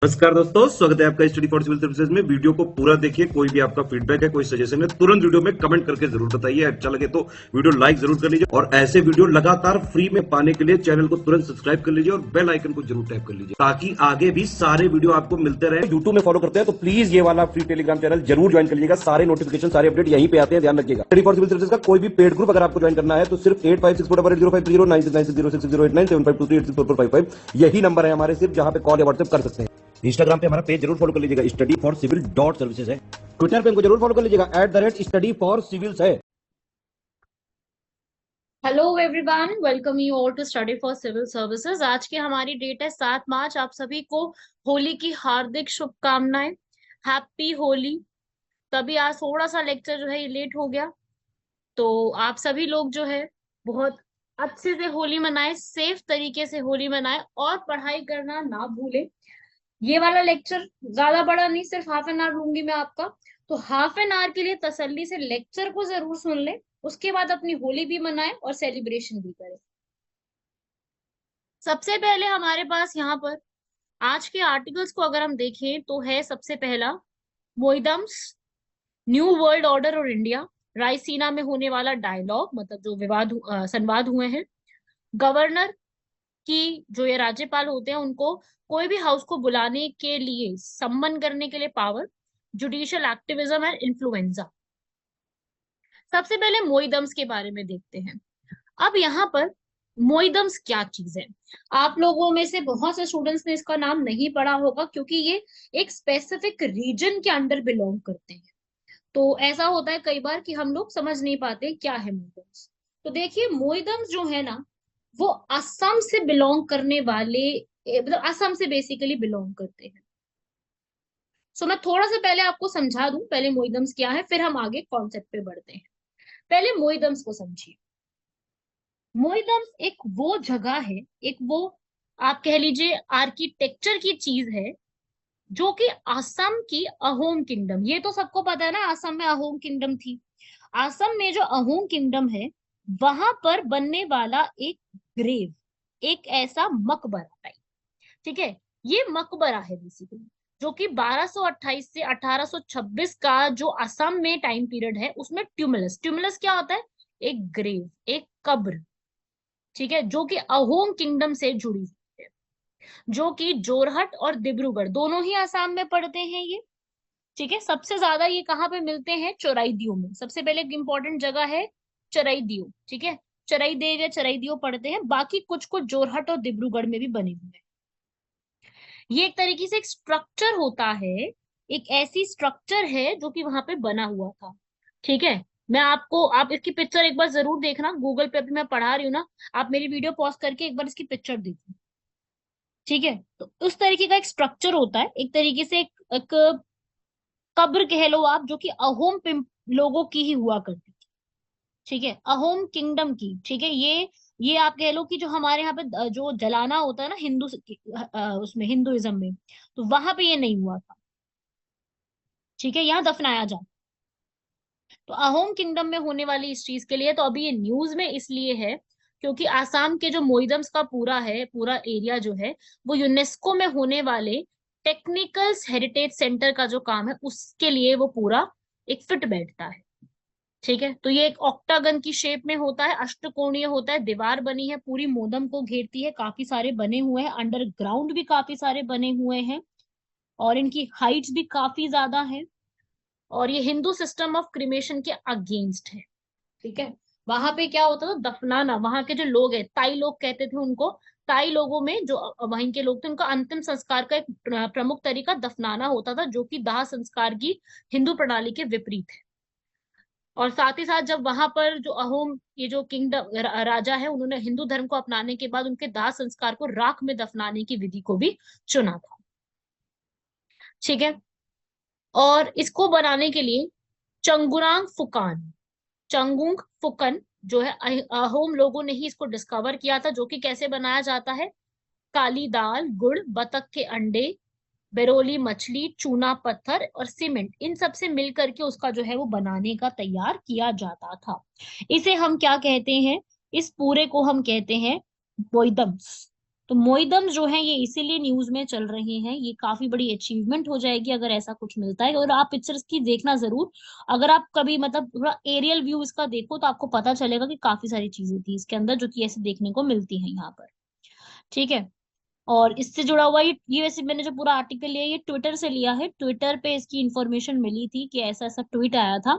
नमस्कार दोस्तों, स्वागत है आपका स्टडी फॉर सिविल सर्विसेज में। वीडियो को पूरा देखिए। कोई भी आपका फीडबैक है, कोई सजेशन है, तुरंत वीडियो में कमेंट करके जरूर बताइए। अच्छा लगे तो वीडियो लाइक जरूर कर लीजिए और ऐसे वीडियो लगातार फ्री में पाने के लिए चैनल को तुरंत सब्सक्राइब कर लीजिए और बेल आइकन को जरूर टैप कर लीजिए ताकि आगे भी सारे वीडियो आपको मिलते रहे। यूट्यूब में फॉलो करते हैं तो प्लीज ये वाला फ्री टेलीग्राम चैनल जरूर ज्वाइन कर लीजिएगा। सारे नोटिफिकेशन, सारे अपडेट यहीं पे आते हैं, ध्यान रखिएगा। स्टडी फॉर सिविल सर्विसेज का कोई भी पेड ग्रुप अगर आपको ज्वाइन करना है तो सिर्फ 85648053096960608974386445 यही नंबर है हमारे, सिर्फ जहां पे कॉल या व्हाट्सएप कर सकते हैं। इंस्टाग्राम पे हमारा पेज जरूर फॉलो कर लीजिएगा, study for civil dot services है। ट्विटर पे हमको जरूर फॉलो कर लीजिएगा, @स्टडी फॉर सिविल्स है। Hello everyone, welcome you all to study for civil services. आज की हमारी डेट है 7 मार्च। आप सभी को होली की हार्दिक शुभकामनाएं। हैप्पी होली। तभी आज थोड़ा सा लेक्चर जो है ये लेट हो गया, तो आप सभी लोग जो है बहुत अच्छे से होली मनाएं, सेफ तरीके से होली मनाएं और पढ़ाई करना ना भूलें। ये वाला लेक्चर ज्यादा बड़ा नहीं, सिर्फ हाफ एन आवर लूंगी मैं आपका। तो हाफ एन आवर के लिए तसल्ली से लेक्चर को जरूर सुन लें, उसके बाद अपनी होली भी मनाएं और सेलिब्रेशन भी करें। सबसे पहले हमारे पास यहाँ पर आज के आर्टिकल्स को अगर हम देखें तो है सबसे पहला मोइदम्स, न्यू वर्ल्ड ऑर्डर और इंडिया, रायसीना में होने वाला डायलॉग, मतलब जो संवाद हुए हैं। गवर्नर की जो ये राज्यपाल होते हैं उनको कोई भी हाउस को बुलाने के लिए, सम्मन करने के लिए power. Judicial activism and influenza. सबसे पहले मोइदम्स के बारे में देखते हैं। अब यहाँ पर मोइदम्स क्या चीज है? आप लोगों में से बहुत से स्टूडेंट्स ने इसका नाम नहीं पढ़ा होगा क्योंकि ये एक स्पेसिफिक रीजन के अंडर बिलोंग करते हैं। तो ऐसा होता है कई बार कि हम लोग समझ नहीं पाते क्या है मोइदम्स। तो देखिए, मोइदम्स जो है ना, वो असम से बिलोंग करने वाले, मतलब असम से बेसिकली बिलोंग करते हैं। सो मैं थोड़ा सा पहले आपको समझा दूं, पहले मोइदम्स क्या है, फिर हम आगे कॉन्सेप्ट पे बढ़ते हैं। पहले मोइदम्स को समझिए। मोइदम्स एक वो जगह है, एक वो आप कह लीजिए आर्किटेक्चर की चीज है जो कि असम की अहोम किंगडम, ये तो सबको पता है ना, असम में अहोम किंगडम थी। असम में जो अहोम किंगडम है वहां पर बनने वाला एक ग्रेव, एक ऐसा मकबरा टाइप। ठीक है, ये मकबरा है बेसिकली, जो कि 1228 से 1826 का जो असम में टाइम पीरियड है उसमें ट्यूमुलस, ट्यूमुलस क्या होता है? एक ग्रेव, एक कब्र। ठीक है, जो कि अहोम किंगडम से जुड़ी हुई है, जो कि जोरहट और डिब्रूगढ़ दोनों ही आसाम में पड़ते हैं ये। ठीक है, सबसे ज्यादा ये कहाँ पे मिलते हैं? चोराइदियो में। सबसे पहले एक इंपॉर्टेंट जगह है चराइदियो। ठीक है, चराइदेव या चराइदियो पड़ते हैं, बाकी कुछ कुछ जोरहट और डिब्रूगढ़ में भी बने हुए हैं। ये एक तरीके से एक स्ट्रक्चर होता है, एक ऐसी स्ट्रक्चर है जो कि वहां पे बना हुआ था। ठीक है, मैं आपको, आप इसकी पिक्चर एक बार जरूर देखना, गूगल पे अभी मैं पढ़ा रही हूँ ना, आप मेरी वीडियो पॉज करके एक बार इसकी पिक्चर देखो। ठीक है, तो उस तरीके का एक स्ट्रक्चर होता है, एक तरीके से एक कब्र कह लो आप, जो कि अहोम लोगों की ही हुआ करती थी। ठीक है, अहोम किंगडम की। ठीक है, ये आप कह लो कि जो हमारे यहाँ पे जो जलाना होता है ना उसमें हिंदुइज्म में, तो वहां पे ये नहीं हुआ था। ठीक है, यहाँ दफनाया जाता। तो अहोम किंगडम में होने वाली इस चीज के लिए तो अभी ये न्यूज में इसलिए है क्योंकि आसाम के जो मोइदम्स का पूरा है, पूरा एरिया जो है, वो यूनेस्को में होने वाले टेक्निकल हेरिटेज सेंटर का जो काम है उसके लिए वो पूरा एक फिट बैठता है। ठीक है, तो ये एक ऑक्टागन की शेप में होता है, अष्टकोणीय होता है, दीवार बनी है, पूरी मोदम को घेरती है, काफी सारे बने हुए हैं, अंडरग्राउंड भी काफी सारे बने हुए हैं और इनकी हाइट्स भी काफी ज्यादा है। और ये हिंदू सिस्टम ऑफ क्रिमेशन के अगेंस्ट है। ठीक है, वहां पे क्या होता था? दफनाना, वहां के जो लोग हैं, ताई लोग कहते थे उनको, ताई लोगों में जो वहीं के लोग थे, उनका अंतिम संस्कार का एक प्रमुख तरीका दफनाना होता था, जो कि दाह संस्कार की हिंदू प्रणाली के विपरीत है। और साथ ही साथ जब वहां पर जो अहोम, ये जो किंगडम राजा है, उन्होंने हिंदू धर्म को अपनाने के बाद उनके दाह संस्कार को राख में दफनाने की विधि को भी चुना था। ठीक है, और इसको बनाने के लिए चंगुरांग फुकान, चंगुंग फुकन जो है, अहोम लोगों ने ही इसको डिस्कवर किया था, जो कि कैसे बनाया जाता है? काली दाल, गुड़, बतख के अंडे, बेरोली मछली, चूना पत्थर और सीमेंट, इन सब से मिलकर के उसका जो है वो बनाने का तैयार किया जाता था। इसे हम क्या कहते हैं? इस पूरे को हम कहते हैं मोइदम्स। तो मोइदम जो है ये इसीलिए न्यूज में चल रहे हैं, ये काफी बड़ी अचीवमेंट हो जाएगी अगर ऐसा कुछ मिलता है। और आप पिक्चर्स की देखना जरूर, अगर आप कभी मतलब थोड़ा एरियल व्यू इसका देखो तो आपको पता चलेगा कि काफी सारी चीजें थी इसके अंदर जो कि ऐसे देखने को मिलती हैं यहाँ पर। ठीक है। और इससे जुड़ा हुआ ये वैसे मैंने जो पूरा आर्टिकल लिया ये ट्विटर से लिया है, ट्विटर पे इसकी इंफॉर्मेशन मिली थी कि ऐसा ऐसा ट्वीट आया था,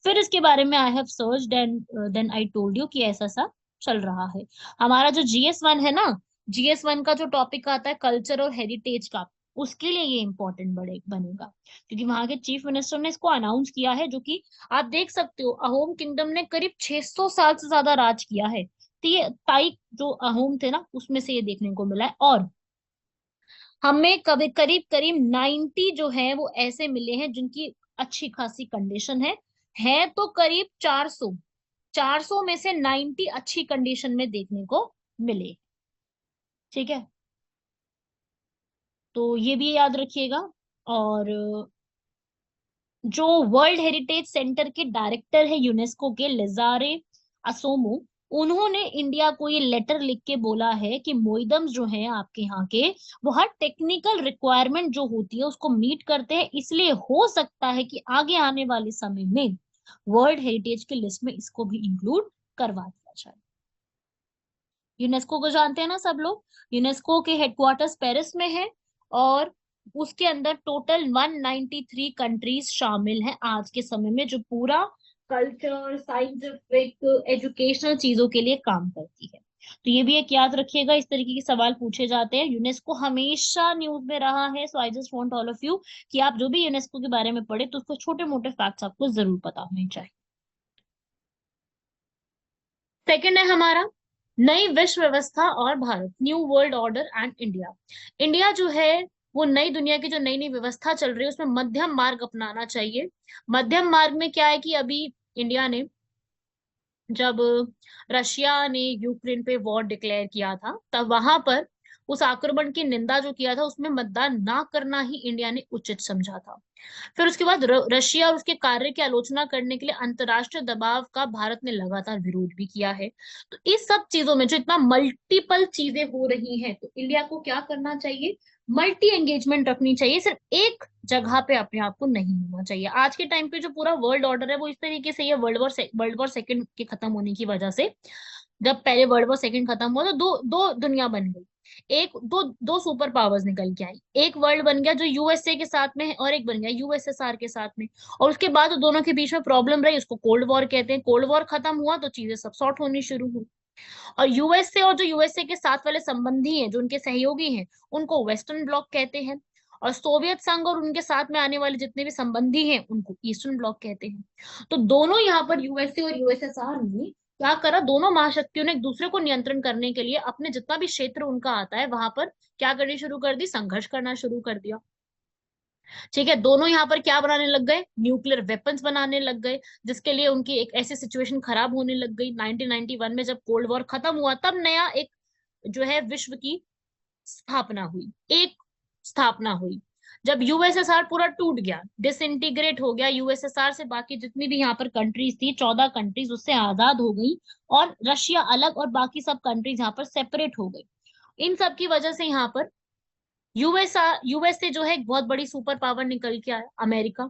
फिर इसके बारे में I have searched and then I told you कि ऐसा ऐसा चल रहा है। हमारा जो GS1 है ना, GS1 का जो टॉपिक आता है कल्चर और हेरिटेज का, उसके लिए ये इंपॉर्टेंट बनेगा, क्योंकि वहां के चीफ मिनिस्टर ने इसको अनाउंस किया है, जो कि आप देख सकते हो अहोम किंगडम ने करीब 600 साल से ज्यादा राज किया है। तो ये ताई जो अहोम थे ना उसमें से ये देखने को मिला है। और हमें कभी करीब करीब 90 जो है वो ऐसे मिले हैं जिनकी अच्छी खासी कंडीशन है तो करीब 400 में से 90 अच्छी कंडीशन में देखने को मिले। ठीक है, तो ये भी याद रखिएगा। और जो वर्ल्ड हेरिटेज सेंटर के डायरेक्टर है यूनेस्को के, लेजारे असोमो, उन्होंने इंडिया को ये लेटर लिख के बोला है कि मोइदम्स जो है आपके यहाँ के, वो हर टेक्निकल रिक्वायरमेंट जो होती है उसको मीट करते हैं, इसलिए हो सकता है कि आगे आने वाले समय में वर्ल्ड हेरिटेज की लिस्ट में इसको भी इंक्लूड करवा दिया जाए। यूनेस्को को जानते हैं ना सब लोग, यूनेस्को के हेडक्वार्टर्स पेरिस में है, और उसके अंदर टोटल 193 कंट्रीज शामिल हैं आज के समय में, जो पूरा कल्चर, साइंटिफिक, एजुकेशनल चीजों के लिए काम करती है। तो ये भी एक याद रखिएगा, इस तरीके के सवाल पूछे जाते हैं। यूनेस्को हमेशा न्यूज में रहा है, so I just want all of you कि आप जो भी यूनेस्को के बारे में पढ़े तो उसको छोटे मोटे फैक्ट्स आपको जरूर पता होने चाहिए। सेकंड है हमारा नई विश्व व्यवस्था और Bharat, new world order and India. India जो है वो नई दुनिया की जो नई नई व्यवस्था चल रही है उसमें मध्यम मार्ग अपनाना चाहिए। मध्यम मार्ग में क्या है कि अभी इंडिया ने जब रशिया ने यूक्रेन पे वॉर डिक्लेयर किया था तब वहां पर उस आक्रमण की निंदा जो किया था उसमें मतदान ना करना ही इंडिया ने उचित समझा था। फिर उसके बाद रशिया और उसके कार्य की आलोचना करने के लिए अंतरराष्ट्रीय दबाव का भारत ने लगातार विरोध भी किया है। तो इस सब चीजों में जो इतना मल्टीपल चीजें हो रही हैं तो इंडिया को क्या करना चाहिए, मल्टी एंगेजमेंट रखनी चाहिए, सिर्फ एक जगह पे अपने आप को नहीं होना चाहिए। आज के टाइम पे जो पूरा वर्ल्ड ऑर्डर है वो इस तरीके से, ये वर्ल्ड वॉर सेकंड के खत्म होने की वजह से, जब पहले वर्ल्ड वॉर सेकंड खत्म हुआ तो दो दो दुनिया बन गई, एक दो दो सुपर पावर्स निकल के आई, एक वर्ल्ड बन गया जो यूएसए के साथ में है और एक बन गया यूएसएसआर के साथ में। और उसके बाद दोनों के बीच में प्रॉब्लम रही, उसको कोल्ड वॉर कहते हैं। कोल्ड वॉर खत्म हुआ तो चीजें सब सॉर्ट होनी शुरू हुई, और यूएसए और जो यूएसए के साथ वाले संबंधी हैं जो उनके सहयोगी हैं उनको वेस्टर्न ब्लॉक कहते हैं, और सोवियत संघ और उनके साथ में आने वाले जितने भी संबंधी हैं उनको ईस्टर्न ब्लॉक कहते हैं। तो दोनों यहाँ पर यूएसए और यूएसएसआर ने क्या करा, दोनों महाशक्तियों ने एक दूसरे को नियंत्रण करने के लिए अपने जितना भी क्षेत्र उनका आता है वहां पर क्या करनी शुरू कर दी, संघर्ष करना शुरू कर दिया। ठीक है, दोनों यहाँ पर क्या बनाने लग गए, न्यूक्लियर वेपन्स बनाने लग गए, जिसके लिए उनकी एक ऐसी सिचुएशन खराब होने लग गई। 1991 में जब कोल्ड वॉर खत्म हुआ तब नया एक जो है विश्व की स्थापना हुई, एक स्थापना हुई। जब यूएसएसआर पूरा टूट गया, डिसइंटीग्रेट हो गया, यूएसएसआर से बाकी जितनी भी यहाँ पर कंट्रीज थी 14 कंट्रीज उससे आजाद हो गई, और रशिया अलग और बाकी सब कंट्रीज यहाँ पर सेपरेट हो गई। इन सब की वजह से यहाँ पर यूएसए जो है एक बहुत बड़ी सुपर पावर निकल के आया, अमेरिका,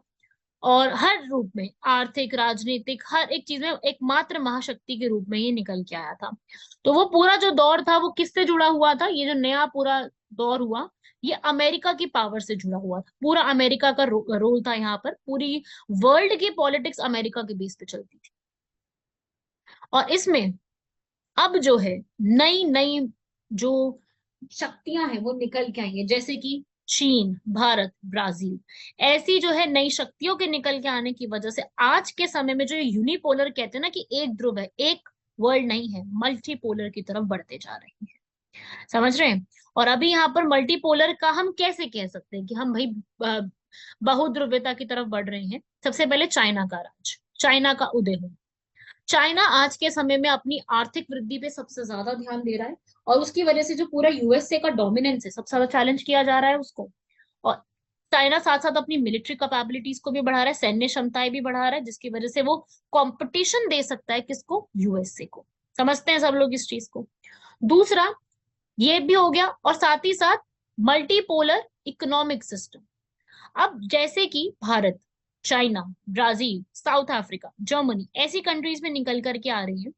और हर रूप में, आर्थिक, राजनीतिक, हर एक चीज में एकमात्र महाशक्ति के रूप में ये निकल के आया था। तो वो पूरा जो दौर था वो किससे जुड़ा हुआ था, ये जो नया पूरा दौर हुआ ये अमेरिका की पावर से जुड़ा हुआ था। पूरा अमेरिका का रोल था यहाँ पर, पूरी वर्ल्ड की पॉलिटिक्स अमेरिका के बेस पे चलती थी। और इसमें अब जो है नई नई जो शक्तियां हैं वो निकल के आई है, जैसे कि चीन, भारत, ब्राजील, ऐसी जो है नई शक्तियों के निकल के आने की वजह से आज के समय में जो यूनिपोलर कहते हैं ना कि एक ध्रुव है, एक वर्ल्ड नहीं है, मल्टीपोलर की तरफ बढ़ते जा रहे हैं। समझ रहे हैं। और अभी यहाँ पर मल्टीपोलर का हम कैसे कह सकते हैं कि हम भाई बहुध्रुवता की तरफ बढ़ रहे हैं। सबसे पहले चाइना का राज, चाइना का उदय हो, चाइना आज के समय में अपनी आर्थिक वृद्धि पे सबसे ज्यादा ध्यान दे रहा है, और उसकी वजह से जो पूरा यूएसए का डोमिनेंस है सबसे ज्यादा चैलेंज किया जा रहा है उसको। और चाइना साथ साथ अपनी मिलिट्री कैपेबिलिटीज को भी बढ़ा रहा है, सैन्य क्षमताएं भी बढ़ा रहा है, जिसकी वजह से वो कंपटीशन दे सकता है किसको, यूएसए को। समझते हैं सब लोग इस चीज को। दूसरा, ये भी हो गया, और साथ ही साथ मल्टीपोलर इकोनॉमिक सिस्टम। अब जैसे कि Bharat, China, Brazil, south Africa, Germany ऐसी कंट्रीज में निकल करके आ रही है,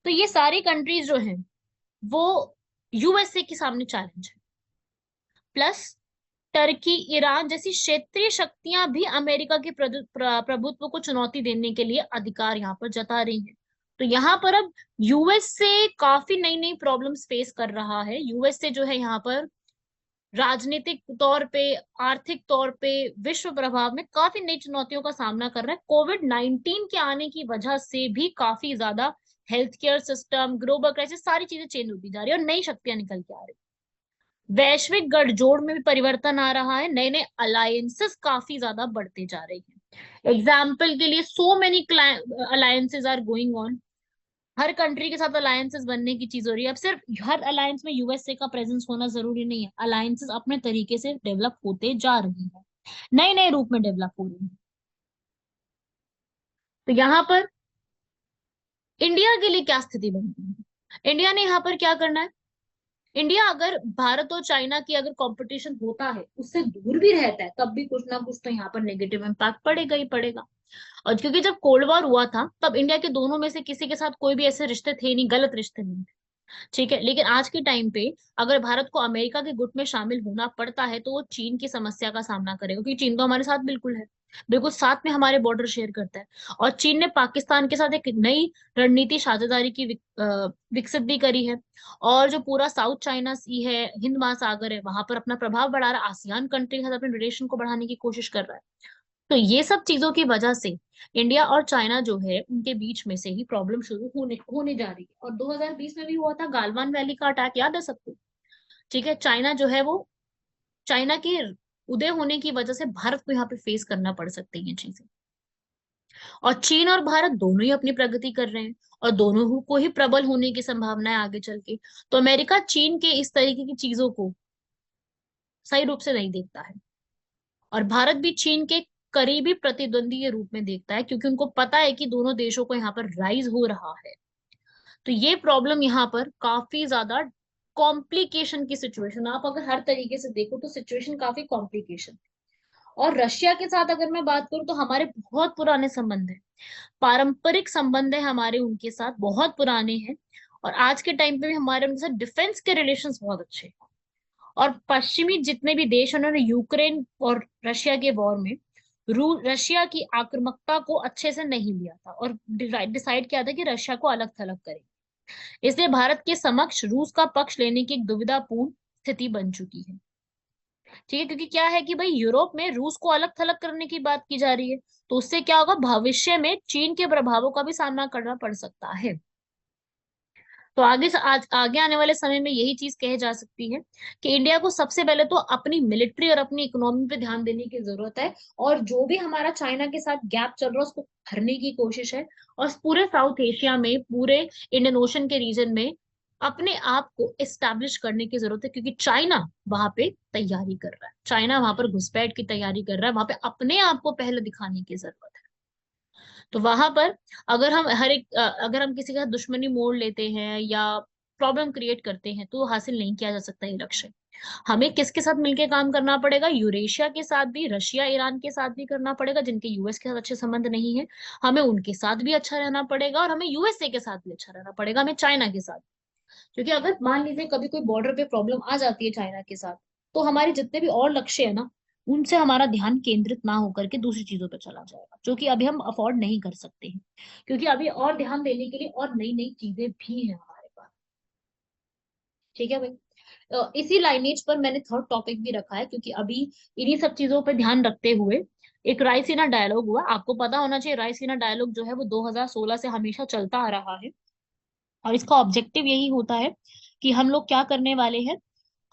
तो ये सारी कंट्रीज जो हैं वो यूएसए के सामने चैलेंज है। प्लस टर्की, ईरान जैसी क्षेत्रीय शक्तियां भी अमेरिका के प्रभुत्व को चुनौती देने के लिए अधिकार यहाँ पर जता रही हैं। तो यहाँ पर अब यूएसए काफी नई नई प्रॉब्लम्स फेस कर रहा है। यूएसए जो है यहाँ पर राजनीतिक तौर पे, आर्थिक तौर पे, विश्व प्रभाव में काफी नई चुनौतियों का सामना कर रहा है। कोविड-19 के आने की वजह से भी काफी ज्यादा health care system, global crisis, सारी चीजें चेंज होती जा रही है और नई शक्तियां निकल के आ रही है। वैश्विक गठजोड़ में भी परिवर्तन आ रहा है, नए नए अलायंसेस काफी ज्यादा बढ़ते जा रहे हैं। एग्जाम्पल के लिए so many alliances are going on. हर कंट्री के साथ अलायंसेस बनने की चीज हो रही है। अब सिर्फ हर अलायंस में यूएसए का प्रेजेंस होना जरूरी नहीं है, अलायंसेस अपने तरीके से डेवलप होते जा रही है, नए नए रूप में डेवलप हो रही है। तो यहाँ पर इंडिया के लिए क्या स्थिति बन गई है? इंडिया ने यहाँ पर क्या करना है? इंडिया अगर भारत और चाइना की अगर कंपटीशन होता है, उससे दूर भी रहता है, तब भी कुछ ना कुछ तो यहाँ पर नेगेटिव इम्पैक्ट पड़ेगा ही पड़ेगा। और क्योंकि जब कोल्ड वॉर हुआ था, तब इंडिया के दोनों में से किसी के साथ कोई भी ऐसे रिश्ते थे नहीं, गलत रिश्ते नहीं थे। ठीक है, लेकिन आज के टाइम पे अगर भारत को अमेरिका के गुट में शामिल होना पड़ता है, तो वो चीन की समस्या का सामना करेगा, क्योंकि चीन तो हमारे साथ बिल्कुल है, बिल्कुल साथ में हमारे बॉर्डर शेयर करता है। और चीन ने पाकिस्तान के साथ एक नई रणनीति साझेदारी की विकसित भी करी है। और जो पूरा साउथ चाइना सी है, हिंद महासागर है, वहां पर अपना प्रभाव बढ़ा रहा है, आसियान कंट्री के साथ अपने रिलेशन को बढ़ाने की कोशिश कर रहा है। तो ये सब चीजों की वजह से इंडिया और चाइना जो है, उनके बीच में से ही प्रॉब्लम शुरू होने होने जा रही है। और 2020 में भी हुआ था गालवान वैली का अटैक, याद है सबको? ठीक है, चाइना जो है वो, चाइना के उदय होने की वजह से भारत को यहाँ पे फेस करना पड़ सकती है ये चीजें। और चीन और भारत दोनों ही अपनी प्रगति कर रहे हैं, और दोनों को ही प्रबल होने की संभावना है आगे चल के। तो अमेरिका चीन के इस तरीके की चीजों को सही रूप से नहीं देखता है, और भारत भी चीन के करीबी प्रतिद्वंदी के रूप में देखता है, क्योंकि उनको पता है कि दोनों देशों को यहाँ पर राइज हो रहा है। तो ये प्रॉब्लम यहाँ पर काफी ज्यादा कॉम्प्लिकेशन की सिचुएशन, आप अगर हर तरीके से देखो तो सिचुएशन काफी कॉम्प्लिकेशन। और रशिया के साथ अगर मैं बात करूं, तो हमारे बहुत पुराने संबंध है, पारंपरिक संबंध है हमारे उनके साथ, बहुत पुराने हैं। और आज के टाइम पे भी हमारे उनके साथ डिफेंस के रिलेशंस बहुत अच्छे हैं। और पश्चिमी जितने भी देश हैं, उन्होंने यूक्रेन और रशिया के वॉर में रशिया की आक्रामकता को अच्छे से नहीं लिया था, और डिसाइड किया था कि रशिया को अलग थलग करें। इसलिए भारत के समक्ष रूस का पक्ष लेने की एक दुविधापूर्ण स्थिति बन चुकी है। ठीक है, क्योंकि क्या है कि भाई यूरोप में रूस को अलग थलग करने की बात की जा रही है, तो उससे क्या होगा, भविष्य में चीन के प्रभावों का भी सामना करना पड़ सकता है। तो आगे से आगे आने वाले समय में यही चीज कही जा सकती है कि इंडिया को सबसे पहले तो अपनी मिलिट्री और अपनी इकोनॉमी पे ध्यान देने की जरूरत है। और जो भी हमारा चाइना के साथ गैप चल रहा है, उसको भरने की कोशिश है। और पूरे साउथ एशिया में, पूरे इंडियन ओशन के रीजन में अपने आप को एस्टैब्लिश करने की जरूरत है, क्योंकि चाइना वहां पे तैयारी कर रहा है, चाइना वहां पर घुसपैठ की तैयारी कर रहा है, वहां पे अपने आप को पहले दिखाने की जरूरत है। तो वहां पर अगर हम अगर हम किसी का दुश्मनी मोड़ लेते हैं या प्रॉब्लम क्रिएट करते हैं, तो वो हासिल नहीं किया जा सकता ये लक्ष्य। हमें किसके साथ मिलकर काम करना पड़ेगा? यूरेशिया के साथ भी, रशिया ईरान के साथ भी करना पड़ेगा, जिनके यूएस के साथ अच्छे संबंध नहीं है। हमें उनके साथ भी अच्छा रहना पड़ेगा, और हमें यूएसए के साथ भी अच्छा रहना पड़ेगा, हमें चाइना के साथ। क्योंकि अगर मान लीजिए कभी कोई बॉर्डर पे प्रॉब्लम आ जाती है चाइना के साथ, तो हमारे जितने भी और लक्ष्य है ना, उनसे हमारा ध्यान केंद्रित ना होकर के दूसरी चीजों पर चला जाएगा, जो कि अभी हम अफोर्ड नहीं कर सकते हैं, क्योंकि अभी और ध्यान देने के लिए और नई नई चीजें भी हैं हमारे पास। ठीक है भाई, इसी लाइनेज पर मैंने थर्ड टॉपिक भी रखा है, क्योंकि अभी इन्हीं सब चीजों पर ध्यान रखते हुए एक रायसीना डायलॉग हुआ। आपको पता होना चाहिए, रायसीना डायलॉग जो है वो 2016 से हमेशा चलता आ रहा है। और इसका ऑब्जेक्टिव यही होता है कि हम लोग क्या करने वाले हैं,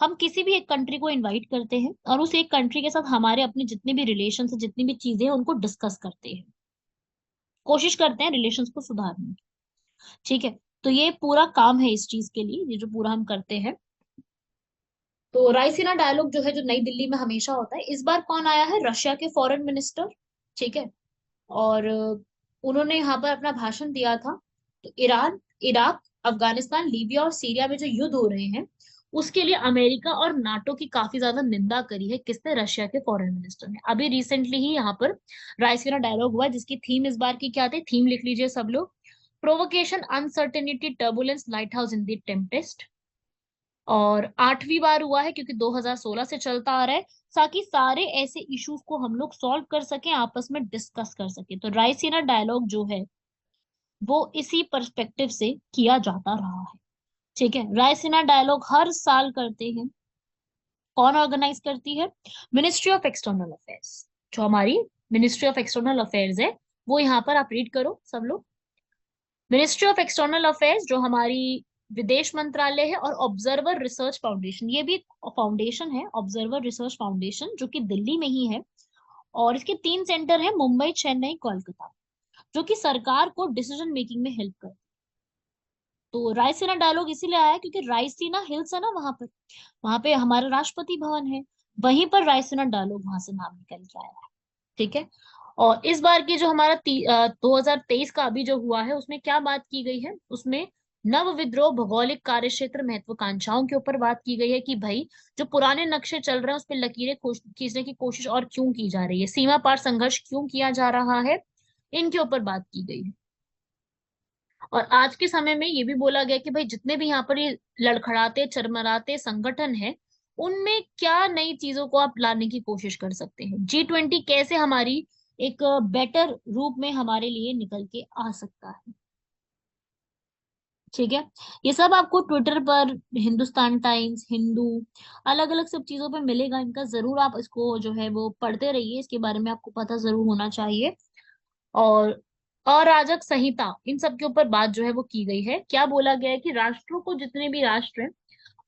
हम किसी भी एक कंट्री को इनवाइट करते हैं, और उस एक कंट्री के साथ हमारे अपने जितने भी रिलेशन है, जितनी भी चीजें हैं, उनको डिस्कस करते हैं, कोशिश करते हैं रिलेशंस को सुधारने की। ठीक है, तो ये पूरा काम है इस चीज के लिए, ये जो पूरा हम करते हैं। तो रायसीना डायलॉग जो है, जो नई दिल्ली में हमेशा होता है, इस बार कौन आया है? रशिया के फॉरेन मिनिस्टर। ठीक है, और उन्होंने यहाँ पर अपना भाषण दिया था। तो ईरान, इराक अफगानिस्तान, लीबिया और सीरिया में जो युद्ध हो रहे हैं उसके लिए अमेरिका और नाटो की काफी ज्यादा निंदा करी है। किसने? रशिया के फॉरेन मिनिस्टर ने। अभी रिसेंटली ही यहाँ पर रायसीना डायलॉग हुआ, जिसकी थीम इस बार की क्या थी? थीम लिख लीजिए सब लोग। Provocation, uncertainty, turbulence, light house in the Tempest. और 8वीं बार हुआ है क्योंकि 2016 से चलता आ रहा है, ताकि सारे ऐसे इश्यूज को हम लोग सॉल्व कर सकें, आपस में डिस्कस कर सकें। तो रायसीना डायलॉग जो है वो इसी पर्सपेक्टिव से किया जाता रहा है। ठीक है, रायसीना डायलॉग हर साल करते हैं। कौन ऑर्गेनाइज करती है? Ministry of external affairs. जो हमारी मिनिस्ट्री ऑफ एक्सटर्नल अफेयर्स है, वो यहाँ पर आप रीड करो सब लोग। मिनिस्ट्री ऑफ एक्सटर्नल अफेयर्स जो हमारी विदेश मंत्रालय है, और ऑब्जर्वर रिसर्च फाउंडेशन, ये भी फाउंडेशन है, ऑब्जर्वर रिसर्च फाउंडेशन, जो कि दिल्ली में ही है। और इसके 3 सेंटर है, मुंबई, चेन्नई, कोलकाता, जो कि सरकार को डिसीजन मेकिंग में हेल्प कर। तो रायसीना डायलॉग इसीलिए आया क्योंकि रायसीना हिल्स है ना वहां पर, वहां पे हमारा राष्ट्रपति भवन है, वहीं पर रायसीना डायलॉग वहां से नाम निकल के आया है। ठीक है। और इस बार की जो हमारा 2023 का अभी जो हुआ है, उसमें क्या बात की गई है? उसमें नव विद्रोह, भौगोलिक कार्यक्षेत्र, महत्वाकांक्षाओं के ऊपर बात की गई है कि भाई जो पुराने नक्शे चल रहे हैं उस पर लकीरें खींचने की कोशिश और क्यों की जा रही है, सीमा पार संघर्ष क्यों किया जा रहा है, इनके ऊपर बात की गई है। और आज के समय में ये भी बोला गया कि भाई जितने भी यहाँ पर ये लड़खड़ाते चरमराते संगठन है, उनमें क्या नई चीजों को आप लाने की कोशिश कर सकते हैं, G20 कैसे हमारी एक बेटर रूप में हमारे लिए निकल के आ सकता है। ठीक है। ये सब आपको ट्विटर पर, हिंदुस्तान टाइम्स, हिंदू, अलग अलग सब चीजों पे मिलेगा इनका। जरूर आप इसको जो है वो पढ़ते रहिए, इसके बारे में आपको पता जरूर होना चाहिए। और अराजक संहिता, इन सब के ऊपर बात जो है वो की गई है। क्या बोला गया है कि राष्ट्रों को, जितने भी राष्ट्र हैं,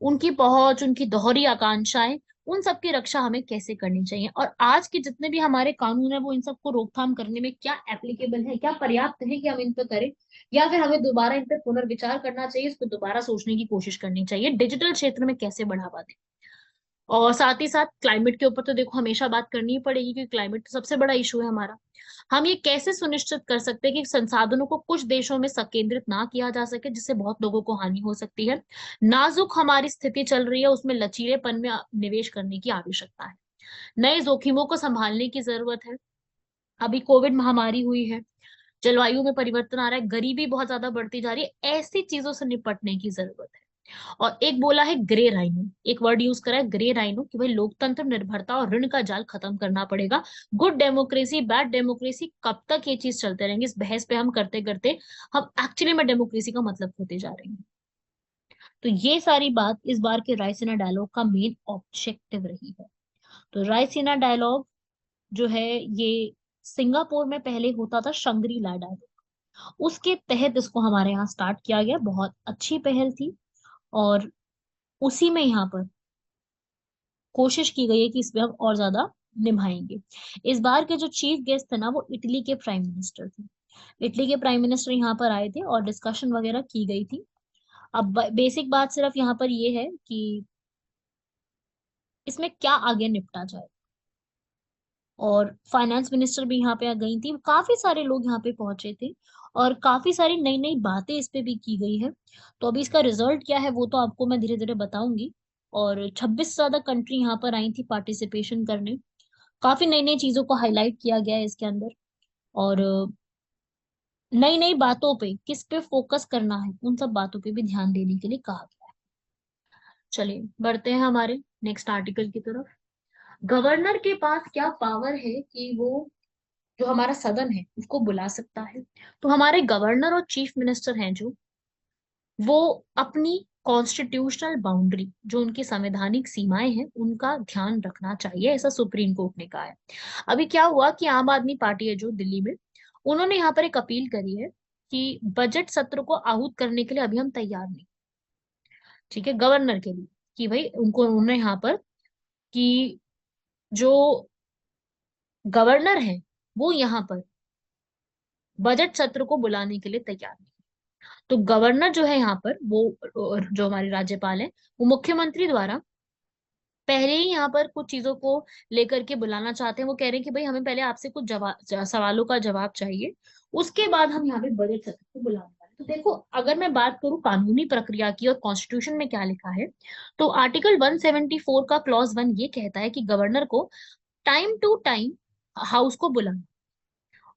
उनकी पहुंच, उनकी दोहरी आकांक्षाएं, उन सब की रक्षा हमें कैसे करनी चाहिए। और आज के जितने भी हमारे कानून है वो इन सबको रोकथाम करने में क्या एप्लीकेबल है, क्या पर्याप्त है कि हम इन पर करें, या फिर हमें दोबारा इन पर पुनर्विचार करना चाहिए, इस पर दोबारा सोचने की कोशिश करनी चाहिए, डिजिटल क्षेत्र में कैसे बढ़ावा दें। और साथ ही साथ क्लाइमेट के ऊपर तो देखो हमेशा बात करनी ही पड़ेगी, क्योंकि क्लाइमेट तो सबसे बड़ा इशू है हमारा। हम ये कैसे सुनिश्चित कर सकते हैं कि संसाधनों को कुछ देशों में संकेंद्रित ना किया जा सके, जिससे बहुत लोगों को हानि हो सकती है। नाजुक हमारी स्थिति चल रही है, उसमें लचीलेपन में निवेश करने की आवश्यकता है। नए जोखिमों को संभालने की जरूरत है। अभी कोविड महामारी हुई है, जलवायु में परिवर्तन आ रहा है, गरीबी बहुत ज्यादा बढ़ती जा रही है, ऐसी चीजों से निपटने की जरूरत है। और एक बोला है ग्रे राइनो, एक वर्ड यूज करा है ग्रे राइनो, कि भाई लोकतंत्र, निर्भरता और ऋण का जाल खत्म करना पड़ेगा। गुड डेमोक्रेसी, बैड डेमोक्रेसी, कब तक ये चीज चलते रहेंगे? इस बहस पे हम करते करते हम एक्चुअली में डेमोक्रेसी का मतलब होते जा रहे हैं। तो ये सारी बात इस बार के रायसीना डायलॉग का मेन ऑब्जेक्टिव रही है। तो रायसीना डायलॉग जो है ये सिंगापुर में पहले होता था, शंग्री ला डायलॉग, उसके तहत इसको हमारे यहाँ स्टार्ट किया गया। बहुत अच्छी पहल थी। और उसी में यहाँ पर कोशिश की गई है कि इसमें हम और ज्यादा निभाएंगे। इस बार के जो चीफ गेस्ट थे ना, वो इटली के प्राइम मिनिस्टर थे। इटली के प्राइम मिनिस्टर यहाँ पर आए थे और डिस्कशन वगैरह की गई थी। अब बेसिक बात सिर्फ यहाँ पर ये है कि इसमें क्या आगे निपटा जाए। और फाइनेंस मिनिस्टर भी यहाँ पे आ गई थी, काफी सारे लोग यहाँ पे पहुंचे थे, और काफी सारी नई नई बातें इस पे भी की गई है। तो अभी इसका रिजल्ट क्या है वो तो आपको मैं धीरे धीरे बताऊंगी। और 26 से ज्यादा कंट्री यहाँ पर आई थी पार्टिसिपेशन करने। काफी नई नई चीजों को हाईलाइट किया गया है इसके अंदर। और नई नई बातों पे, किस पे फोकस करना है, उन सब बातों पे भी ध्यान देने के लिए कहा गया है। चलिए बढ़ते हैं हमारे नेक्स्ट आर्टिकल की तरफ। गवर्नर के पास क्या पावर है कि वो जो हमारा सदन है उसको बुला सकता है? तो हमारे गवर्नर और चीफ मिनिस्टर हैं जो, वो अपनी कॉन्स्टिट्यूशनल बाउंड्री, जो उनकी संवैधानिक सीमाएं हैं, उनका ध्यान रखना चाहिए, ऐसा सुप्रीम कोर्ट ने कहा है। अभी क्या हुआ कि आम आदमी पार्टी है जो दिल्ली में, उन्होंने यहाँ पर एक अपील करी है कि बजट सत्र को आहूत करने के लिए अभी हम तैयार नहीं। ठीक है, गवर्नर के लिए, कि भाई उनको, उन्होंने यहाँ पर कि जो गवर्नर है वो यहाँ पर बजट सत्र को बुलाने के लिए तैयार नहीं। तो गवर्नर जो है यहाँ पर वो, और जो हमारे राज्यपाल है, वो मुख्यमंत्री द्वारा पहले ही यहाँ पर कुछ चीजों को लेकर के बुलाना चाहते हैं। वो कह रहे हैं कि भाई हमें पहले आपसे कुछ जवाब, सवालों का जवाब चाहिए, उसके बाद हम यहाँ पे बजट सत्र को बुलाने वाले हैं। तो देखो, अगर मैं बात करूं कानूनी प्रक्रिया की और कॉन्स्टिट्यूशन में क्या लिखा है, तो आर्टिकल 174 का क्लॉज 1 ये कहता है कि गवर्नर को टाइम टू टाइम हाउस को बुलाना,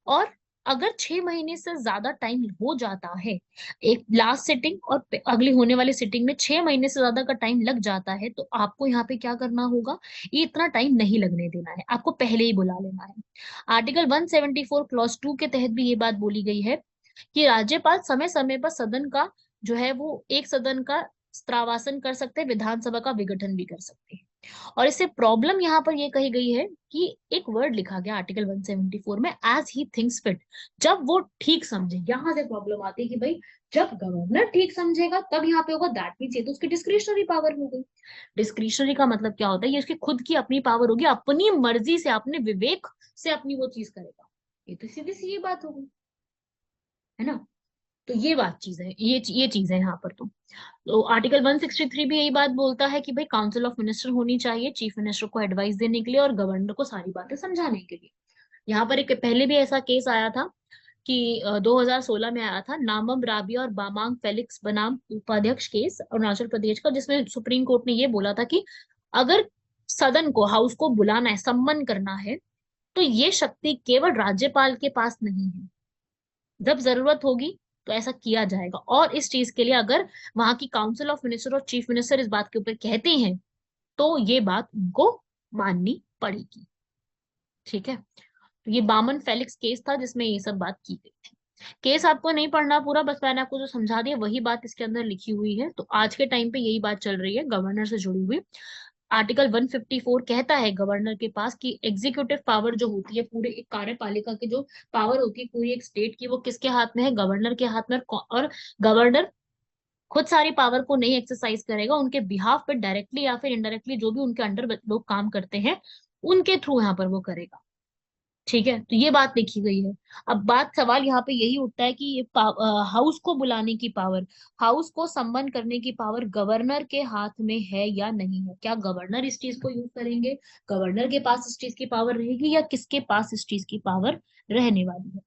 और अगर 6 महीने से ज्यादा टाइम हो जाता है, एक लास्ट सिटिंग और अगली होने वाली सिटिंग में 6 महीने से ज्यादा का टाइम लग जाता है, तो आपको यहाँ पे क्या करना होगा, ये इतना टाइम नहीं लगने देना है, आपको पहले ही बुला लेना है। आर्टिकल 174 क्लॉज 2 के तहत भी ये बात बोली गई है कि राज्यपाल समय समय पर सदन का जो है वो एक सदन का स्त्रावासन कर सकते हैं, विधानसभा का विघटन भी कर सकते हैं। और इससे प्रॉब्लम यहाँ पर ये कही गई है कि एक वर्ड लिखा गया आर्टिकल 174 में, एज ही थिंक्स फिट, जब वो ठीक समझे। यहां से प्रॉब्लम आती है कि भाई जब गवर्नर ठीक समझेगा तब यहाँ पे होगा, दैट मीन्स ये तो उसकी डिस्क्रिशनरी पावर हो गई। डिस्क्रिशनरी का मतलब क्या होता है, ये उसकी खुद की अपनी पावर होगी, अपनी मर्जी से अपने विवेक से अपनी वो चीज करेगा। ये तो सीधी सी ये बात हो गई, है ना। तो ये बात चीज है, ये चीज है यहाँ पर। तो आर्टिकल 163 भी यही बात बोलता है कि भाई काउंसिल ऑफ मिनिस्टर होनी चाहिए चीफ मिनिस्टर को एडवाइस देने के लिए और गवर्नर को सारी बातें समझाने के लिए। यहाँ पर एक पहले भी ऐसा केस आया था कि 2016 में आया था, नामम राबिया और बामांग फेलिक्स बनाम उपाध्यक्ष केस अरुणाचल प्रदेश का, जिसमें सुप्रीम कोर्ट ने ये बोला था कि अगर सदन को, हाउस को बुलाना है, सम्मन करना है, तो ये शक्ति केवल राज्यपाल के पास नहीं है। जब जरूरत होगी तो ऐसा किया जाएगा, और इस चीज के लिए अगर वहां की काउंसिल ऑफ मिनिस्टर और चीफ मिनिस्टर इस बात के ऊपर कहते हैं तो ये बात उनको माननी पड़ेगी। ठीक है। तो ये बामन फेलिक्स केस था जिसमें ये सब बात की गई थी। केस आपको नहीं पढ़ना पूरा, बस मैंने आपको जो समझा दिया वही बात इसके अंदर लिखी हुई है। तो आज के टाइम पे यही बात चल रही है गवर्नर से जुड़ी हुई। आर्टिकल 154 कहता है गवर्नर के पास कि एग्जीक्यूटिव पावर जो होती है, पूरे एक कार्यपालिका की जो पावर होती है पूरी एक स्टेट की, वो किसके हाथ में है, गवर्नर के हाथ में। और गवर्नर खुद सारी पावर को नहीं एक्सरसाइज करेगा, उनके बिहाफ पे डायरेक्टली या फिर इनडायरेक्टली जो भी उनके अंडर लोग काम करते हैं उनके थ्रू यहाँ पर वो करेगा। ठीक है, तो ये बात लिखी गई है। अब बात सवाल यहाँ पे यही उठता है कि ये हाउस को बुलाने की पावर, हाउस को सम्मन करने की पावर गवर्नर के हाथ में है या नहीं है। क्या गवर्नर इस चीज को यूज करेंगे, गवर्नर के पास इस चीज की पावर रहेगी, या किसके पास इस चीज की पावर रहने वाली है।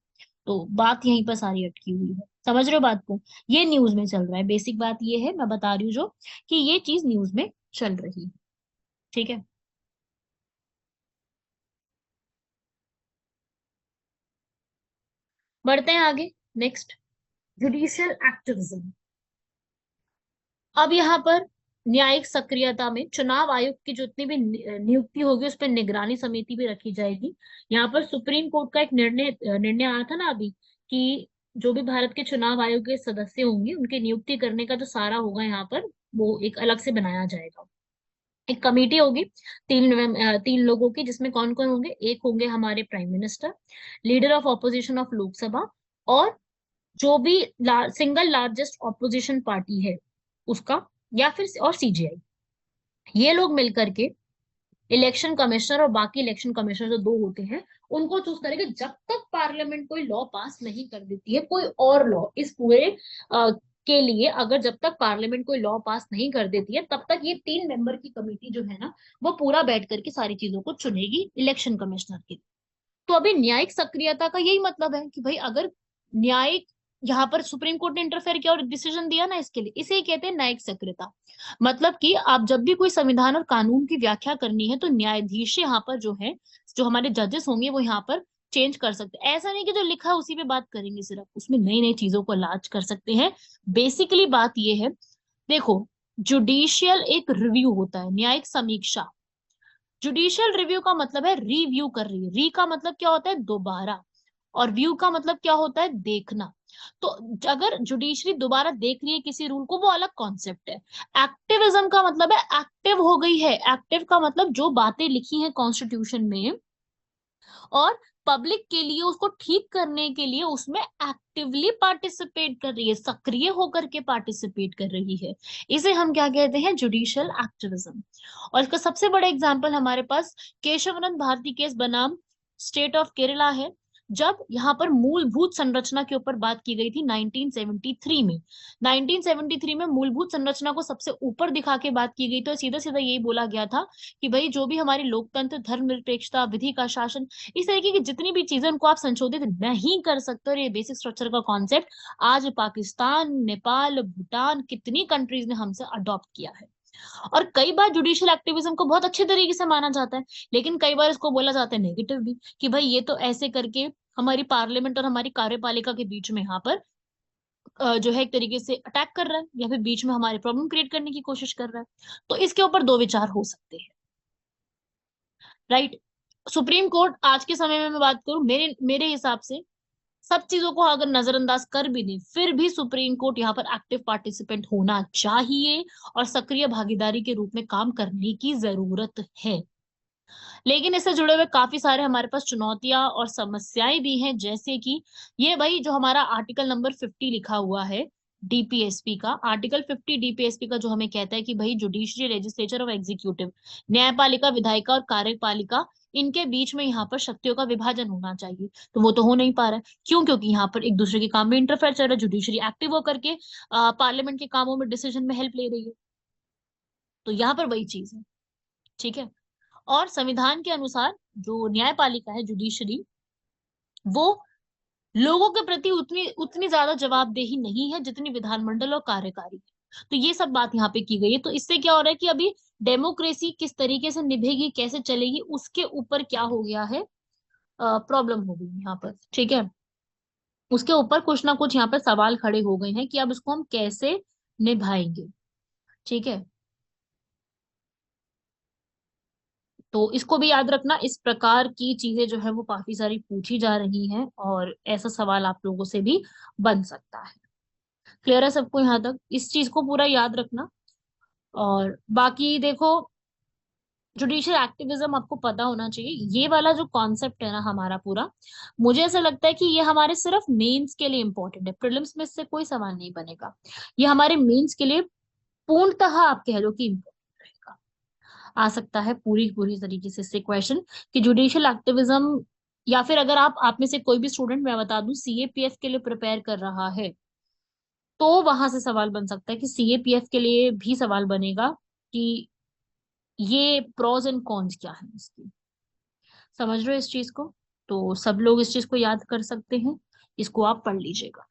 तो बात यहीं पर सारी अटकी हुई है। समझ रहे हो बात को, ये न्यूज में चल रहा है। बेसिक बात ये है, मैं बता रही हूँ जो, कि ये चीज न्यूज में चल रही है। ठीक है। बढ़ते हैं आगे। Next, judicial activism. अब यहाँ पर न्यायिक सक्रियता में चुनाव आयोग की जितनी भी नियुक्ति होगी उस पर निगरानी समिति भी रखी जाएगी। यहाँ पर सुप्रीम कोर्ट का एक निर्णय आया था ना अभी, कि जो भी भारत के चुनाव आयोग के सदस्य होंगे उनकी नियुक्ति करने का जो सारा होगा यहाँ पर, वो एक अलग से बनाया जाएगा। एक कमेटी होगी 3 लोगों की, जिसमें कौन कौन होंगे, एक होंगे हमारे prime minister, leader of opposition of Lok Sabha, और जो भी सिंगल लार्जेस्ट ऑपोजिशन पार्टी है उसका, या फिर और सीजीआई। ये लोग मिलकर के इलेक्शन कमिश्नर और बाकी इलेक्शन कमिश्नर जो 2 होते हैं उनको चूज करेंगे, जब तक पार्लियामेंट कोई लॉ पास नहीं कर देती है, कोई और लॉ इस पूरे के लिए। अगर जब तक पार्लियामेंट कोई लॉ पास नहीं कर देती है तब तक ये 3 मेंबर की कमेटी जो है ना, वो पूरा बैठ करके सारी चीजों को चुनेगी इलेक्शन कमिश्नर के। तो अभी न्यायिक सक्रियता का यही मतलब है कि भाई अगर न्यायिक, यहाँ पर सुप्रीम कोर्ट ने इंटरफेयर किया और डिसीजन दिया ना, इसके लिए इसे ही कहते हैं न्यायिक सक्रियता। मतलब कि आप जब भी कोई संविधान और कानून की व्याख्या करनी है तो न्यायाधीश यहाँ पर जो है, जो हमारे जजेस होंगे वो यहाँ पर चेंज कर सकते हैं। ऐसा नहीं कि जो लिखा है उसी पे बात करेंगे, सिर्फ उसमें नई नई चीजों को लाज कर सकते हैं। बेसिकली बात ये है, देखो, जुडिशियल एक रिव्यू होता है, न्यायिक समीक्षा। जुडिशियल रिव्यू का मतलब है रिव्यू कर रही है, री का मतलब क्या होता है, दोबारा, और व्यू का मतलब क्या होता है, देखना। तो अगर जुडिशरी दोबारा देख रही है किसी रूल को, वो अलग कॉन्सेप्ट है। एक्टिविज्म का मतलब है एक्टिव हो गई है, एक्टिव का मतलब जो बातें लिखी हैं कॉन्स्टिट्यूशन में और पब्लिक के लिए उसको ठीक करने के लिए उसमें एक्टिवली पार्टिसिपेट कर रही है, सक्रिय होकर के पार्टिसिपेट कर रही है, इसे हम क्या कहते हैं, जुडिशियल एक्टिविज्म। और इसका सबसे बड़ा एग्जांपल हमारे पास केशवानंद भारती केस बनाम स्टेट ऑफ केरला है, जब यहाँ पर मूलभूत संरचना के ऊपर बात की गई थी 1973 में। 1973 में मूलभूत संरचना को सबसे ऊपर दिखा के बात की गई, तो सीधा सीधा यही बोला गया था कि भाई जो भी हमारी लोकतंत्र, धर्मनिरपेक्षता, विधि का शासन, इस तरीके की जितनी भी चीजें उनको आप संशोधित नहीं कर सकते। और ये बेसिक स्ट्रक्चर का कॉन्सेप्ट आज पाकिस्तान, नेपाल, भूटान, कितनी कंट्रीज ने हमसे अडॉप्ट किया है। और कई बार जुडिशियल एक्टिविज्म को बहुत अच्छे तरीके से माना जाता है, लेकिन कई बार इसको बोला जाता है नेगेटिव भी, कि भाई ये तो ऐसे करके हमारी पार्लियामेंट और हमारी कार्यपालिका के बीच में यहाँ पर जो है एक तरीके से अटैक कर रहा है, या फिर बीच में हमारे प्रॉब्लम क्रिएट करने की कोशिश कर रहा है। तो इसके ऊपर दो विचार हो सकते हैं, राइट। सुप्रीम कोर्ट आज के समय में मैं बात करूं, मेरे मेरे हिसाब से सब चीजों को अगर नजरअंदाज कर भी दें, फिर भी सुप्रीम कोर्ट यहाँ पर एक्टिव पार्टिसिपेंट होना चाहिए और सक्रिय भागीदारी के रूप में काम करने की जरूरत है। लेकिन इससे जुड़े हुए काफी सारे हमारे पास चुनौतियां और समस्याएं भी हैं, जैसे कि ये भाई जो हमारा आर्टिकल नंबर 50 लिखा हुआ है डीपीएसपी का, आर्टिकल 50 डीपीएसपी का जो हमें कहता है कि भाई जुडिशरी, लेजिस्लेचर और एग्जीक्यूटिव, न्यायपालिका, विधायिका और कार्यपालिका, इनके बीच में यहाँ पर शक्तियों का विभाजन होना चाहिए। तो वो तो हो नहीं पा रहा है। क्यों? क्योंकि यहाँ पर एक दूसरे के काम में इंटरफेयर चल रहा है। जुडिशरी एक्टिव होकर के पार्लियामेंट के कामों में, डिसीजन में हेल्प ले रही है। तो यहाँ पर वही चीज है, ठीक है। और संविधान के अनुसार जो न्यायपालिका है, जुडिशरी, वो लोगों के प्रति उतनी उतनी ज्यादा जवाबदेही नहीं है जितनी विधानमंडल और कार्यकारी है। तो ये सब बात यहाँ पे की गई है। तो इससे क्या हो रहा है कि अभी डेमोक्रेसी किस तरीके से निभेगी, कैसे चलेगी, उसके ऊपर क्या हो गया है, प्रॉब्लम हो गई यहाँ पर, ठीक है। उसके ऊपर कुछ ना कुछ यहाँ पर सवाल खड़े हो गए हैं कि अब इसको हम कैसे निभाएंगे, ठीक है। तो इसको भी याद रखना, इस प्रकार की चीजें जो है वो काफी सारी पूछी जा रही हैं, और ऐसा सवाल आप लोगों से भी बन सकता है। क्लियर है सबको यहाँ तक? इस चीज को पूरा याद रखना। और बाकी देखो, जुडिशियल एक्टिविज्म आपको पता होना चाहिए। ये वाला जो कॉन्सेप्ट है ना हमारा पूरा, मुझे ऐसा लगता है कि ये हमारे सिर्फ मेंस के लिए इंपॉर्टेंट है, प्रीलिम्स में इससे कोई सवाल नहीं बनेगा। ये हमारे मेंस के लिए पूर्णतः आप कह लो कि इम्पोर्टेंट रहेगा। आ सकता है पूरी पूरी तरीके से इससे क्वेश्चन कि जुडिशियल एक्टिविज्म, या फिर अगर आप में से कोई भी स्टूडेंट, मैं बता दूं, सीएपीएफ के लिए प्रिपेयर कर रहा है, तो वहां से सवाल बन सकता है कि सीएपीएफ के लिए भी सवाल बनेगा कि ये प्रोज एंड कॉन्स क्या है इसकी। समझ रहे हो इस चीज को? तो सब लोग इस चीज को याद कर सकते हैं, इसको आप पढ़ लीजिएगा।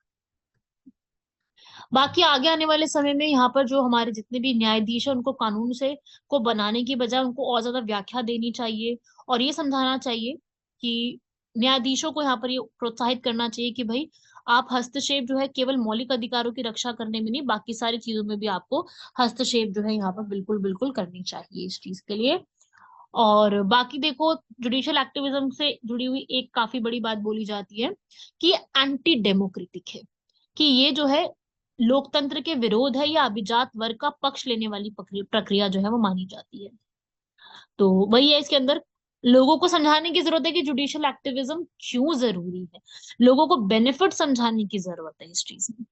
बाकी आगे आने वाले समय में यहाँ पर जो हमारे जितने भी न्यायाधीश है, उनको कानून से को बनाने की बजाय उनको और ज्यादा व्याख्या देनी चाहिए, और ये समझाना चाहिए कि न्यायाधीशों को यहाँ पर ये प्रोत्साहित करना चाहिए कि भाई आप हस्तक्षेप जो है केवल मौलिक अधिकारों की रक्षा करने में नहीं, बाकी सारी चीजों में भी आपको हस्तक्षेप जो है यहाँ पर बिल्कुल बिल्कुल करनी चाहिए इस चीज के लिए। और बाकी देखो, जुडिशियल एक्टिविज्म से जुड़ी हुई एक काफी बड़ी बात बोली जाती है कि एंटी डेमोक्रेटिक है, कि ये जो है लोकतंत्र के विरोध है, या अभिजात वर्ग का पक्ष लेने वाली प्रक्रिया जो है वो मानी जाती है। तो वही है, इसके अंदर लोगों को समझाने की जरूरत है कि जुडिशियल एक्टिविज्म क्यों जरूरी है, लोगों को बेनिफिट समझाने की जरूरत है इस चीज में,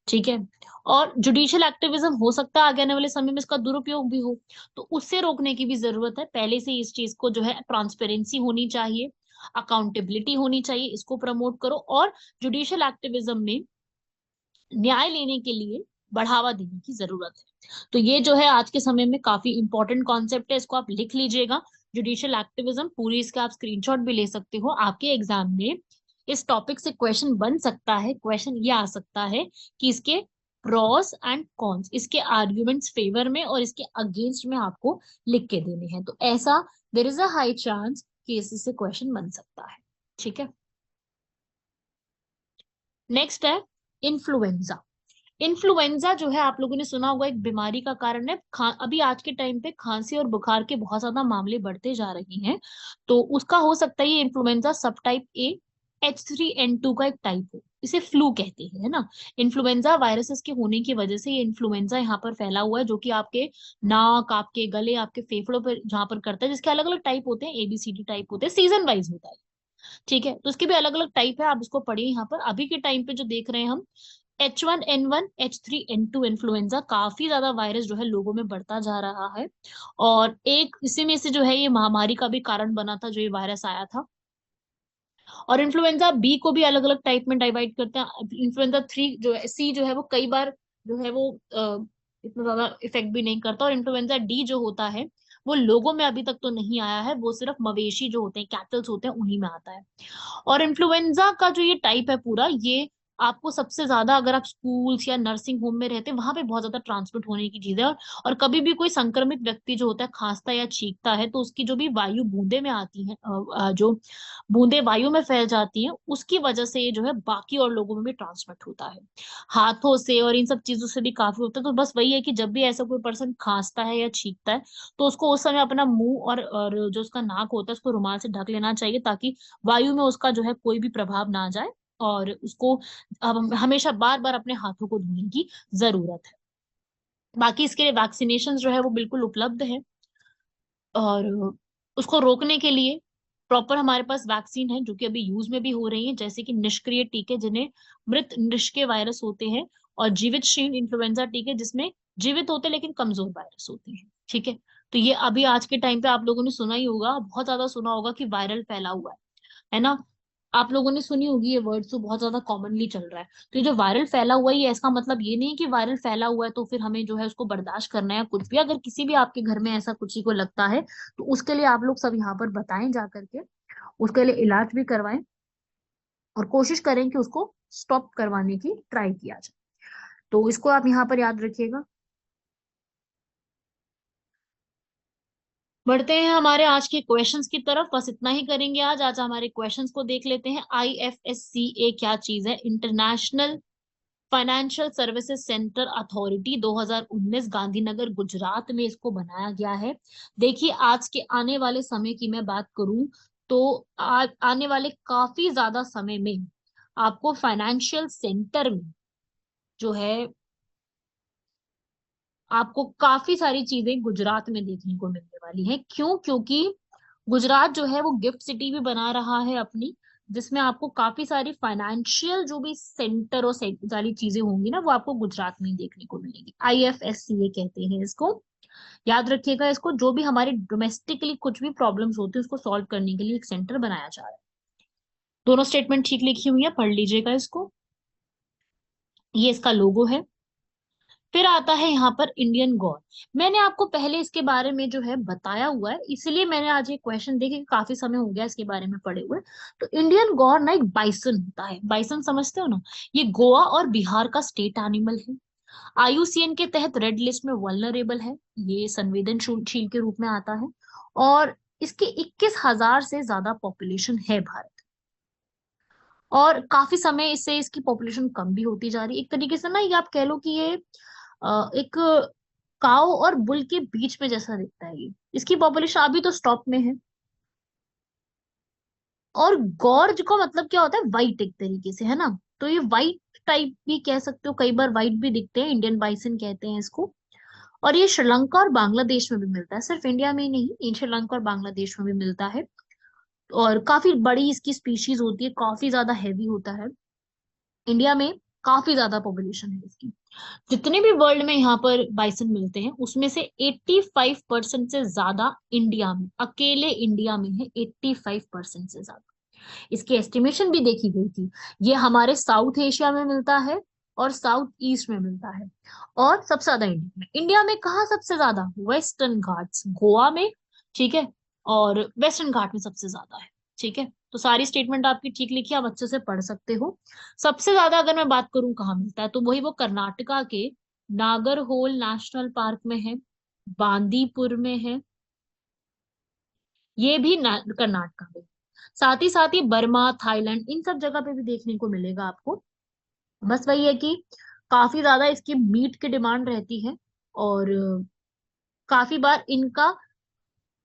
ठीक है। और जुडिशियल एक्टिविज्म हो सकता है आगे आने वाले समय में इसका दुरुपयोग भी हो, तो उससे रोकने की भी जरूरत है। पहले से ही इस चीज को जो है ट्रांसपेरेंसी होनी चाहिए, अकाउंटेबिलिटी होनी चाहिए, इसको प्रमोट करो। और जुडिशियल एक्टिविज्म में न्याय लेने के लिए बढ़ावा देने की जरूरत है। तो ये जो है आज के समय में काफी इंपॉर्टेंट कॉन्सेप्ट है, इसको आप लिख लीजिएगा, जुडिशियल एक्टिविज्म पूरी। इसका आप स्क्रीनशॉट भी ले सकते हो। आपके एग्जाम में इस टॉपिक से क्वेश्चन बन सकता है, क्वेश्चन ये आ सकता है कि इसके प्रोस एंड कॉन्स, इसके आर्ग्यूमेंट्स फेवर में और इसके अगेंस्ट में आपको लिख के देने हैं। तो ऐसा there is a high chance कि इससे क्वेश्चन बन सकता है, ठीक है। नेक्स्ट है इन्फ्लुएंजा। इन्फ्लुएंजा जो है आप लोगों ने सुना होगा, एक बीमारी का कारण है। अभी आज के टाइम पे खांसी और बुखार के बहुत ज्यादा मामले बढ़ते जा रहे हैं, तो उसका हो सकता है ये इन्फ्लुएंजा सब टाइप ए H3N2 का एक टाइप हो, इसे फ्लू कहते हैं, है ना। इन्फ्लुएंजा वायरसेस के होने की वजह से ये इन्फ्लुएंजा यहाँ पर फैला हुआ है, जो कि आपके नाक, आपके गले, आपके फेफड़ों पर जहाँ पर करता है, जिसके अलग अलग टाइप होते हैं, ABCD टाइप होते हैं, सीजन वाइज होता है, ठीक है। तो उसके भी अलग अलग टाइप है, आप इसको पढ़िए। यहाँ पर अभी के टाइम पे जो देख रहे हैं हम, H1N1 H3N2 इन्फ्लुएंजा, काफी ज्यादा वायरस जो है लोगों में बढ़ता जा रहा है। और एक इसी में से जो है ये महामारी का भी कारण बना था, जो ये वायरस आया था। और इन्फ्लुएंजा बी को भी अलग अलग टाइप में डिवाइड करते हैं। इन्फ्लुएंजा थ्री जो है, सी जो है वो कई बार जो है वो इतना ज्यादा इफेक्ट भी नहीं करता। और इन्फ्लुएंजा डी जो होता है वो लोगों में अभी तक तो नहीं आया है, वो सिर्फ मवेशी जो होते हैं, कैटल्स होते हैं, उन्हीं में आता है। और इन्फ्लुएंजा का जो ये टाइप है पूरा, ये आपको सबसे ज्यादा, अगर आप स्कूल्स या नर्सिंग होम में रहते हैं वहां पे बहुत ज्यादा ट्रांसमिट होने की चीज है। और कभी भी कोई संक्रमित व्यक्ति जो होता है खांसता है या छींकता है, तो उसकी जो भी वायु बूंदे में आती है, जो बूंदे वायु में फैल जाती हैं, उसकी वजह से ये जो है बाकी और लोगों में भी ट्रांसमिट होता है। हाथों से और इन सब चीजों से भी काफी होता है। तो बस वही है कि जब भी ऐसा कोई पर्सन खांसता है या छींकता है, तो उसको उस समय अपना मुंह और जो उसका नाक होता है उसको रुमाल से ढक लेना चाहिए, ताकि वायु में उसका जो है कोई भी प्रभाव ना जाए। और उसको अब हमेशा बार बार अपने हाथों को धोने की जरूरत है। बाकी इसके लिए वैक्सीनेशन जो है वो बिल्कुल उपलब्ध है। और उसको रोकने के लिए प्रॉपर हमारे पास वैक्सीन है, जो कि अभी यूज में भी हो रही है, जैसे कि निष्क्रिय टीके जिन्हें मृत निष्क्रिय वायरस होते हैं, और जीवित शील इन्फ्लुएंजा टीके जिसमें जीवित होते हैं लेकिन कमजोर वायरस होते हैं। ठीक है। तो ये अभी आज के टाइम पे आप लोगों ने सुना ही होगा, बहुत ज्यादा सुना होगा कि वायरल फैला हुआ है ना। आप लोगों ने सुनी होगी ये वर्ड, तो बहुत ज्यादा कॉमनली चल रहा है। तो ये जो वायरल फैला हुआ है, ये इसका मतलब ये नहीं कि वायरल फैला हुआ है तो फिर हमें जो है उसको बर्दाश्त करना है या कुछ भी। अगर किसी भी आपके घर में ऐसा किसी को लगता है, तो उसके लिए आप लोग सब यहाँ पर बताएं जा करके, उसके लिए इलाज भी करवाएं, और कोशिश करें कि उसको स्टॉप करवाने की ट्राई किया जाए। तो इसको आप यहाँ पर याद रखिएगा। बढ़ते हैं हमारे आज के क्वेश्चंस की तरफ। बस इतना ही करेंगे आज। आज हमारे क्वेश्चंस को देख लेते हैं। IFSCA क्या चीज है? International financial services centre authority, 2019 Gandhinagar Gujarat में इसको बनाया गया है। देखिए, आज के आने वाले समय की मैं बात करूं तो आने वाले काफी ज्यादा समय में आपको फाइनेंशियल सेंटर में जो है, आपको काफी सारी चीजें गुजरात में देखने को मिलने वाली है। क्यों? क्योंकि गुजरात जो है वो गिफ्ट सिटी भी बना रहा है अपनी, जिसमें आपको काफी सारी फाइनेंशियल जो भी सेंटर और सारी चीजें होंगी ना, वो आपको गुजरात में ही देखने को मिलेगी। IFSCA कहते हैं इसको। याद रखिएगा इसको। जो भी हमारे डोमेस्टिकली कुछ भी प्रॉब्लम्स होती है उसको सॉल्व करने के लिए एक सेंटर बनाया जा रहा है। दोनों स्टेटमेंट ठीक लिखी हुई है, पढ़ लीजिएगा इसको। ये इसका लोगो है। फिर आता है यहाँ पर इंडियन गौर। मैंने आपको पहले इसके बारे में जो है बताया हुआ है, इसलिए मैंने आज एक क्वेश्चन देखे कि काफी समय हो गया इसके बारे में पढ़े हुए। तो इंडियन गौर ना एक बाइसन होता है। बाइसन समझते हो ना? ये गोवा और बिहार का स्टेट एनिमल है। IUCN के तहत रेड लिस्ट में वल्नरेबल है। ये संवेदनशील के रूप में आता है। और इसकी 21,000 से ज्यादा पॉपुलेशन है भारत। और काफी समय इससे इसकी पॉपुलेशन कम भी होती जा रही है। एक तरीके से ना ये आप कह लो कि ये एक काऊ और बुल के बीच में जैसा दिखता है। ये इसकी पॉपुलेशन अभी तो स्टॉप में है। और गॉर्ज को मतलब क्या होता है? वाइट, एक तरीके से, है ना। तो ये वाइट टाइप भी कह सकते हो, कई बार वाइट भी दिखते हैं। इंडियन बाइसन कहते हैं इसको। और ये श्रीलंका और बांग्लादेश में भी मिलता है, सिर्फ इंडिया में ही नहीं, ये श्रीलंका और बांग्लादेश में भी मिलता है। और काफी बड़ी इसकी स्पीशीज होती है, काफी ज्यादा हैवी होता है। इंडिया में काफी ज्यादा पॉपुलेशन है इसकी। जितने भी वर्ल्ड में यहाँ पर बाइसन मिलते हैं उसमें से 85% से ज्यादा इंडिया में, अकेले इंडिया में है 85% से ज्यादा। इसकी एस्टिमेशन भी देखी गई थी। ये हमारे साउथ एशिया में मिलता है और साउथ ईस्ट में मिलता है। और सबसे ज्यादा इंडिया में। इंडिया में कहाँ सबसे ज्यादा? वेस्टर्न घाट्स, गोवा में। ठीक है। और वेस्टर्न घाट में सबसे ज्यादा है। ठीक है। तो सारी स्टेटमेंट आपकी ठीक लिखी, आप अच्छे से पढ़ सकते हो। सबसे ज्यादा अगर मैं बात करूं कहाँ मिलता है, तो वही वो कर्नाटका के नागरहोल नेशनल पार्क में है, बांदीपुर में है। ये भी कर्नाटका में। साथ ही बर्मा, थाईलैंड, इन सब जगह पे भी देखने को मिलेगा आपको। बस वही है कि काफी ज्यादा इसकी मीट की डिमांड रहती है। और काफी बार इनका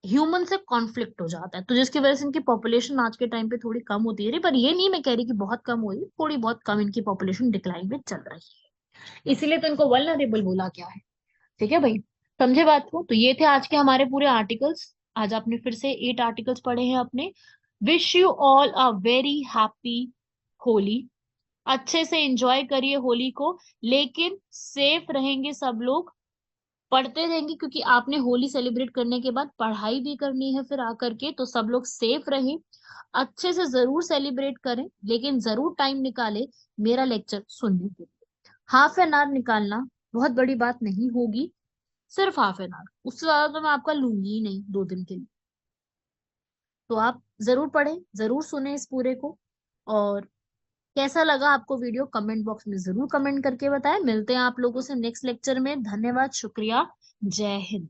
ह्यूमन से कॉन्फ्लिक्ट हो जाता है, तो जिसकी वजह से इनकी पॉपुलेशन आज के टाइम पे थोड़ी कम होती है। पर ये नहीं मैं कह रही कि बहुत कम हो रही, थोड़ी बहुत कम इनकी पॉपुलेशन डिक्लाइन में चल रही है। इसीलिए तो इनको वल्नरेबल बोला गया है। ठीक है भाई, समझे बात को? तो ये थे आज के हमारे पूरे आर्टिकल्स। आज आपने फिर से 8 आर्टिकल्स पढ़े हैं अपने। Wish you all a very happy Holi. अच्छे से एंजॉय करिए होली को, लेकिन सेफ रहेंगे सब लोग। पढ़ते रहेंगे, क्योंकि आपने होली सेलिब्रेट करने के बाद पढ़ाई भी करनी है फिर आकर के। तो सब लोग सेफ रहें, अच्छे से जरूर सेलिब्रेट करें, लेकिन जरूर टाइम निकालें मेरा लेक्चर सुनने के लिए। हाफ एन आवर निकालना बहुत बड़ी बात नहीं होगी, सिर्फ हाफ एन आवर, उससे ज्यादा तो मैं आपका लूंगी ही नहीं 2 दिन के लिए। तो आप जरूर पढ़ें, जरूर सुने इस पूरे को। और कैसा लगा आपको वीडियो, कमेंट बॉक्स में जरूर कमेंट करके बताएं। मिलते हैं आप लोगों से नेक्स्ट लेक्चर में। धन्यवाद, शुक्रिया, जय हिंद।